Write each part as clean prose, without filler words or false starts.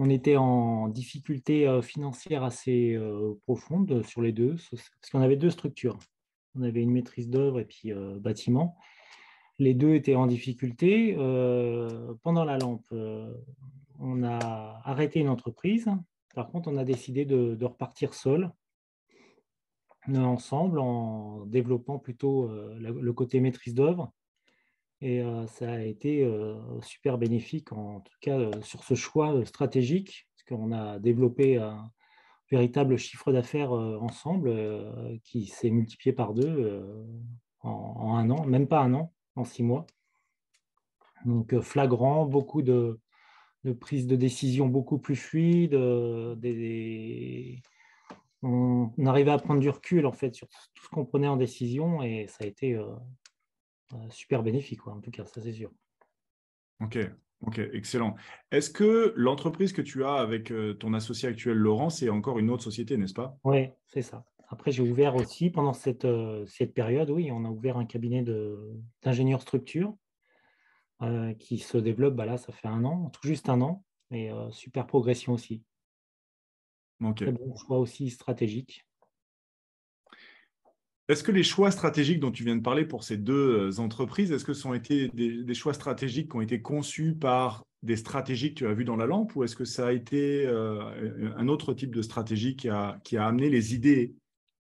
On était en difficulté financière assez profonde sur les deux, parce qu'on avait deux structures. On avait une maîtrise d'œuvre et puis bâtiment. Les deux étaient en difficulté. Pendant la lampe, on a arrêté une entreprise. Par contre, on a décidé de repartir seul, ensemble, en développant plutôt le côté maîtrise d'œuvre. Et ça a été super bénéfique, en tout cas sur ce choix stratégique, parce qu'on a développé un véritable chiffre d'affaires ensemble qui s'est multiplié par deux en un an, même pas un an, en 6 mois. Donc flagrant, beaucoup de prise de décision beaucoup plus fluide, on arrivait à prendre du recul en fait sur tout ce qu'on prenait en décision et ça a été super bénéfique, quoi, en tout cas, ça c'est sûr. Ok, ok, excellent. Est-ce que l'entreprise que tu as avec ton associé actuel, Laurent, c'est encore une autre société, n'est-ce pas? Oui, c'est ça. Après, j'ai ouvert aussi, pendant cette période, oui, on a ouvert un cabinet d'ingénieurs structure qui se développe, bah là, ça fait un an, tout juste un an, et super progression aussi. Ok. Très bon choix aussi stratégique. Est-ce que les choix stratégiques dont tu viens de parler pour ces deux entreprises, est-ce que ce sont été des choix stratégiques qui ont été conçus par des stratégies que tu as vues dans la lampe ou est-ce que ça a été un autre type de stratégie qui a amené les idées,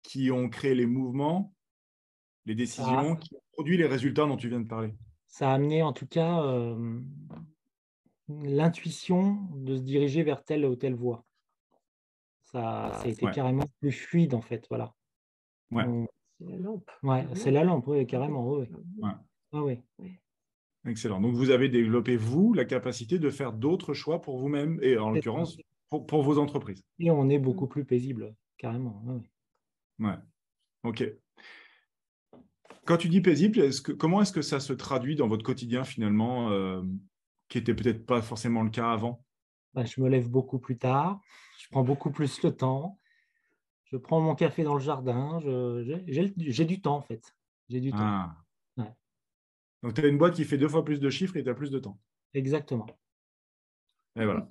qui ont créé les mouvements, les décisions, Ça, qui ont produit les résultats dont tu viens de parler? ça a amené en tout cas l'intuition de se diriger vers telle ou telle voie. Ça a été Ouais, carrément plus fluide en fait, voilà. ouais, C'est la lampe. Ouais, c'est la lampe, oui, carrément, oui. ouais. Ah, oui. Excellent. Donc, vous avez développé, vous, la capacité de faire d'autres choix pour vous-même et en C'est ça. l'occurrence, pour vos entreprises. Et on est beaucoup plus paisible, carrément. Ouais, ouais. Ouais, ok. Quand tu dis paisible, comment est-ce que ça se traduit dans votre quotidien finalement, qui était peut-être pas forcément le cas avant? Bah, je me lève beaucoup plus tard, je prends beaucoup plus le temps, je prends mon café dans le jardin, j'ai du temps en fait. J'ai du temps. Ah. Ouais, Donc, tu as une boîte qui fait 2 fois plus de chiffres et tu as plus de temps. exactement. Et voilà.